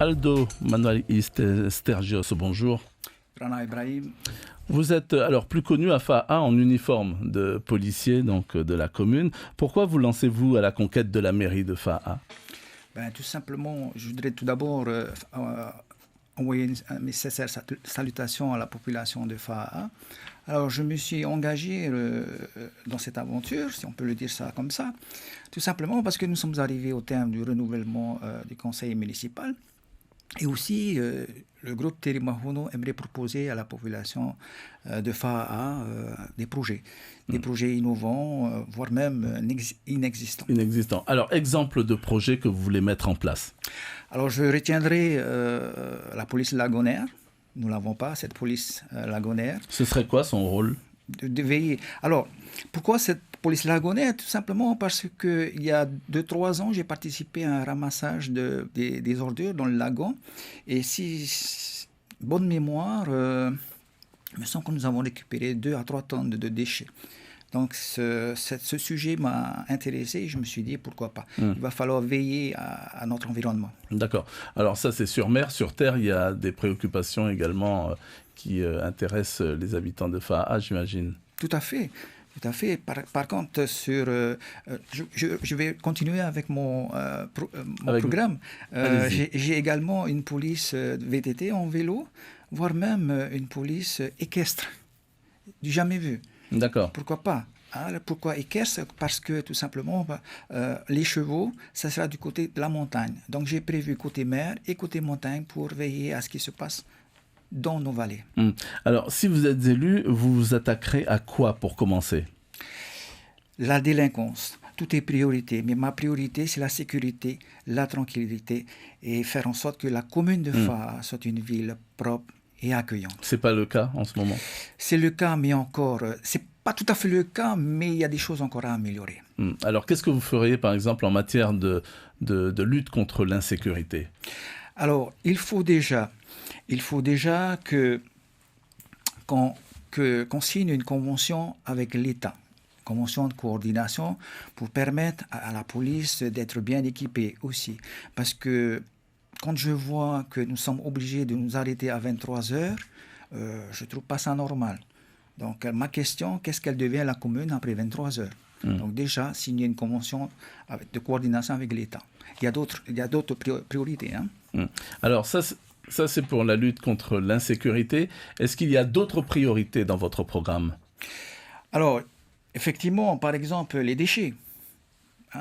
Aldo Manuel Stergios, bonjour. Rana Ibrahim. Vous êtes alors plus connu à Fa'a en uniforme de policier donc de la commune. Pourquoi vous lancez-vous à la conquête de la mairie de Fa'a? Tout simplement, je voudrais tout d'abord envoyer une nécessaire salutation à la population de Fa'a. Alors, je me suis engagé dans cette aventure, si on peut le dire ça comme ça, tout simplement parce que nous sommes arrivés au terme du renouvellement du conseil municipal. Et aussi, le groupe Terimahono aimerait proposer à la population de Fa'a des projets innovants, voire même inexistants. Inexistants. Alors, exemple de projet que vous voulez mettre en place? Alors, je retiendrai la police lagonaire. Nous ne l'avons pas, cette police lagonaire. Ce serait quoi son rôle? De veiller. Alors, pourquoi cette police lagonaire? Tout simplement parce qu'il y a 2-3 ans, j'ai participé à un ramassage des ordures dans le lagon. Et si bonne mémoire, il me semble que nous avons récupéré 2 à 3 tonnes de déchets. Donc, ce sujet m'a intéressé et je me suis dit, pourquoi pas. Il va falloir veiller à notre environnement. D'accord. Alors ça, c'est sur mer. Sur terre, il y a des préoccupations également qui intéressent les habitants de Fa'a, j'imagine. Tout à fait. Tout à fait. Par contre, je vais continuer avec mon programme. J'ai également une police VTT en vélo, voire même une police équestre. Du jamais vu. D'accord. Pourquoi pas? Pourquoi équestre? Parce que tout simplement, les chevaux, ça sera du côté de la montagne. Donc j'ai prévu côté mer et côté montagne pour veiller à ce qui se passe dans nos vallées. Alors, si vous êtes élu, vous vous attaquerez à quoi pour commencer? La délinquance. Tout est priorité, mais ma priorité, c'est la sécurité, la tranquillité et faire en sorte que la commune de Fa'a soit une ville propre et accueillante. C'est pas le cas en ce moment? C'est le cas, mais encore, c'est pas tout à fait le cas, mais il y a des choses encore à améliorer. Alors, qu'est-ce que vous feriez, par exemple, en matière de lutte contre l'insécurité? Alors, il faut déjà qu'on signe une convention avec l'État, convention de coordination, pour permettre à la police d'être bien équipée aussi. Parce que quand je vois que nous sommes obligés de nous arrêter à 23 heures, je ne trouve pas ça normal. Donc, ma question, qu'est-ce qu'elle devient la commune après 23 heures? Donc, déjà, signer une convention de coordination avec l'État. Il y a d'autres priorités. Alors, ça, c'est pour la lutte contre l'insécurité. Est-ce qu'il y a d'autres priorités dans votre programme? Alors, effectivement, par exemple, les déchets.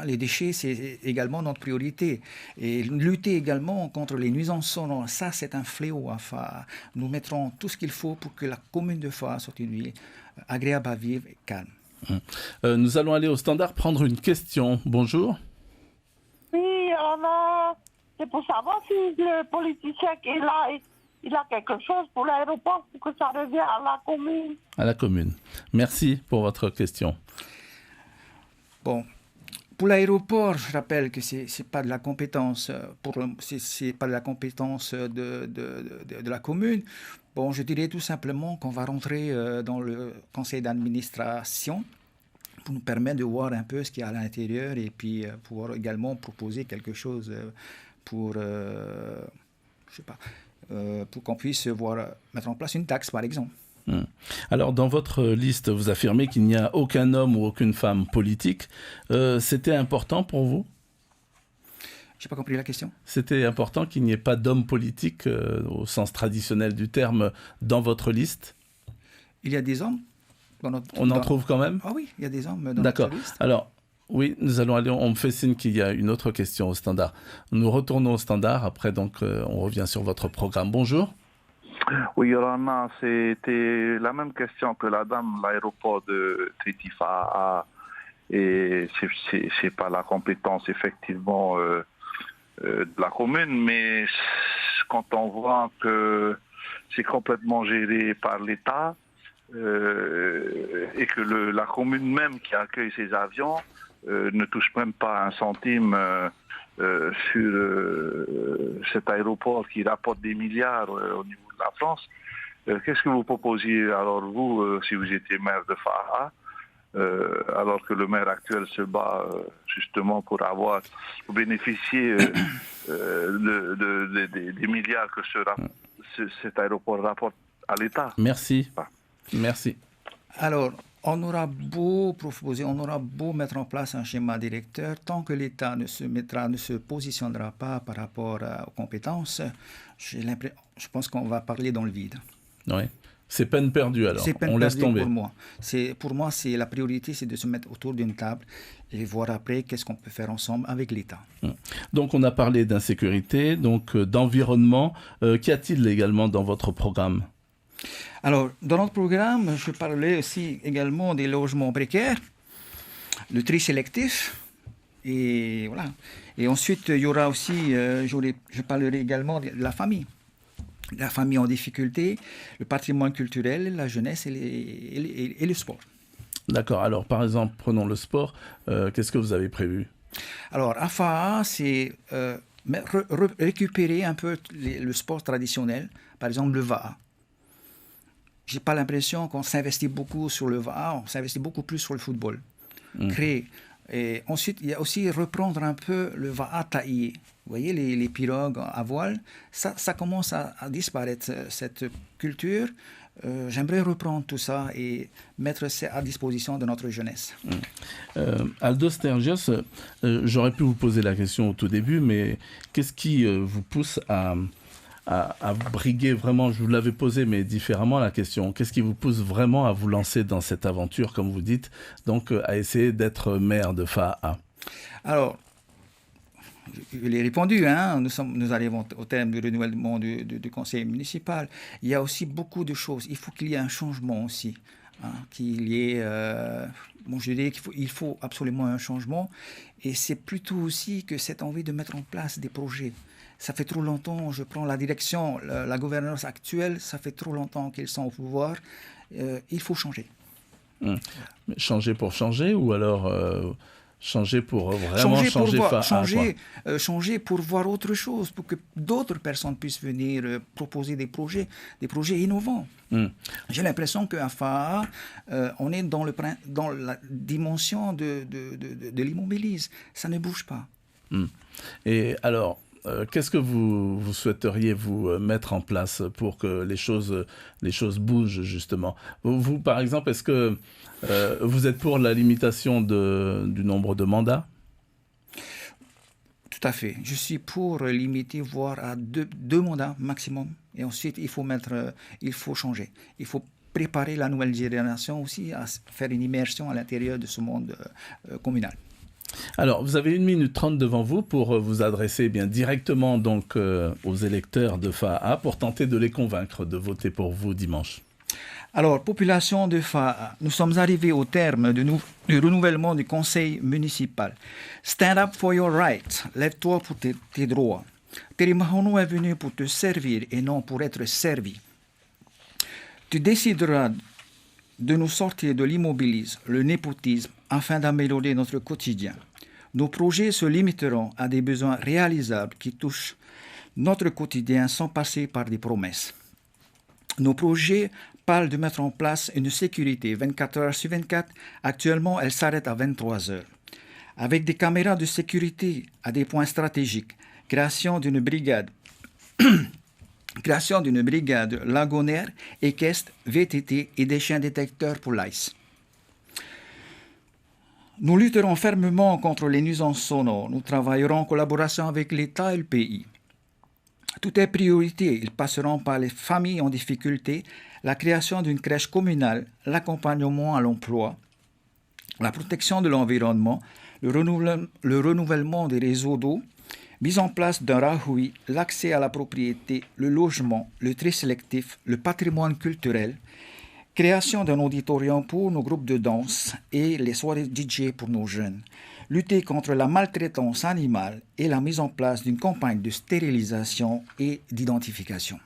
Les déchets, c'est également notre priorité. Et lutter également contre les nuisances sonores, ça, c'est un fléau à Fa'a. Nous mettrons tout ce qu'il faut pour que la commune de Fa'a soit une ville agréable à vivre et calme. Nous allons aller au standard prendre une question. Bonjour. Oui, c'est pour savoir si le politicien qui est là, il a quelque chose pour l'aéroport, pour que ça revienne à la commune. À la commune. Merci pour votre question. Bon. Pour l'aéroport, je rappelle que c'est pas de la compétence c'est pas de la compétence de la commune. Bon, je dirais tout simplement qu'on va rentrer dans le conseil d'administration pour nous permettre de voir un peu ce qu'il y a à l'intérieur et puis pouvoir également proposer quelque chose pour pour qu'on puisse mettre en place une taxe, par exemple. Alors, dans votre liste, vous affirmez qu'il n'y a aucun homme ou aucune femme politique. C'était important pour vous? Je n'ai pas compris la question. C'était important qu'il n'y ait pas d'homme politique au sens traditionnel du terme dans votre liste? Il y a des hommes. On en trouve quand même? Ah oui, il y a des hommes dans notre liste. Alors, oui, nous allons aller. On me fait signe qu'il y a une autre question au standard. Nous retournons au standard. Après, donc, on revient sur votre programme. Bonjour. Oui, Rana, c'était la même question que la dame, l'aéroport de Tritifa. Et c'est pas la compétence, effectivement, de la commune, mais quand on voit que c'est complètement géré par l'État et que la commune même qui accueille ces avions ne touche même pas un centime sur cet aéroport qui rapporte des milliards au niveau de la France. Qu'est-ce que vous proposiez alors vous, si vous étiez maire de Fa'a, alors que le maire actuel se bat justement pour bénéficier des milliards que cet aéroport rapporte à l'État. Merci. Merci. Alors, on aura beau proposer, on aura beau mettre en place un schéma directeur, tant que l'État ne se positionnera pas par rapport aux compétences, je pense qu'on va parler dans le vide. Oui. C'est peine perdue alors. C'est peine on perdue laisse tomber. Pour moi, c'est la priorité, c'est de se mettre autour d'une table et voir après qu'est-ce qu'on peut faire ensemble avec l'État. Donc on a parlé d'insécurité, donc d'environnement. Qu'y a-t-il également dans votre programme? Alors, dans notre programme, je parlais aussi également des logements précaires, le tri sélectif, et voilà. Et ensuite, il y aura aussi, je parlerai également de la famille. La famille en difficulté, le patrimoine culturel, la jeunesse et le sport. D'accord. Alors, par exemple, prenons le sport. Qu'est-ce que vous avez prévu? Alors, à FAA, c'est récupérer un peu le sport traditionnel, par exemple le VAA. Je n'ai pas l'impression qu'on s'investit beaucoup sur le VAA, on s'investit beaucoup plus sur le football. Créer. Et ensuite, il y a aussi reprendre un peu le VAA taillé. Vous voyez, les pirogues à voile, ça commence à disparaître, cette culture. J'aimerais reprendre tout ça et mettre ça à disposition de notre jeunesse. Aldo Stergios, j'aurais pu vous poser la question au tout début, mais qu'est-ce qui vous pousse à briguer vraiment, je vous l'avais posé, mais différemment la question. Qu'est-ce qui vous pousse vraiment à vous lancer dans cette aventure, comme vous dites, donc à essayer d'être maire de FAA? Alors, je l'ai répondu, nous arrivons au terme du renouvellement du conseil municipal. Il y a aussi beaucoup de choses. Il faut qu'il y ait un changement aussi. Qu'il y ait, je dirais qu'il faut absolument un changement. Et c'est plutôt aussi que cette envie de mettre en place des projets. Ça fait trop longtemps, je prends la direction, la gouvernance actuelle, ça fait trop longtemps qu'ils sont au pouvoir. Il faut changer. Changer pour changer ou alors changer pour vraiment changer pour voir autre chose, pour que d'autres personnes puissent venir proposer des projets innovants. J'ai l'impression qu'à FAA, on est dans la dimension de l'immobilisme. Ça ne bouge pas. Et alors, qu'est-ce que vous souhaiteriez vous mettre en place pour que les choses bougent justement? Vous, par exemple, est-ce que vous êtes pour la limitation du nombre de mandats? Tout à fait. Je suis pour limiter, voire à deux mandats maximum. Et ensuite, il faut changer. Il faut préparer la nouvelle génération aussi à faire une immersion à l'intérieur de ce monde communal. Alors, vous avez 1 minute 30 devant vous pour vous adresser directement donc, aux électeurs de FAA pour tenter de les convaincre de voter pour vous dimanche. Alors, population de FAA, nous sommes arrivés au terme du renouvellement du conseil municipal. Stand up for your rights. Lève-toi pour tes droits. Terimahonu est venu pour te servir et non pour être servi. Tu décideras de nous sortir de l'immobilisme, le népotisme, afin d'améliorer notre quotidien. Nos projets se limiteront à des besoins réalisables qui touchent notre quotidien sans passer par des promesses. Nos projets parlent de mettre en place une sécurité 24 heures sur 24. Actuellement, elle s'arrête à 23 heures. Avec des caméras de sécurité à des points stratégiques, création d'une brigade lagonaire, équestre, VTT et des chiens détecteurs pour l'ICE. Nous lutterons fermement contre les nuisances sonores. Nous travaillerons en collaboration avec l'État et le pays. Tout est priorité. Ils passeront par les familles en difficulté, la création d'une crèche communale, l'accompagnement à l'emploi, la protection de l'environnement, le renouvellement des réseaux d'eau, mise en place d'un rahoui, l'accès à la propriété, le logement, le tri sélectif, le patrimoine culturel, création d'un auditorium pour nos groupes de danse et les soirées DJ pour nos jeunes. Lutter contre la maltraitance animale et la mise en place d'une campagne de stérilisation et d'identification.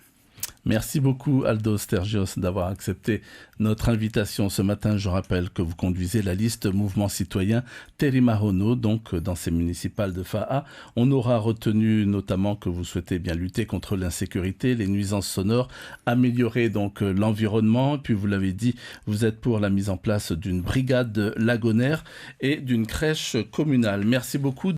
Merci beaucoup Aldo Stergios d'avoir accepté notre invitation ce matin. Je rappelle que vous conduisez la liste Mouvement Citoyen Terimahono, donc dans ces municipales de Fa'a. On aura retenu notamment que vous souhaitez bien lutter contre l'insécurité, les nuisances sonores, améliorer donc l'environnement. Puis vous l'avez dit, vous êtes pour la mise en place d'une brigade lagonaire et d'une crèche communale. Merci beaucoup.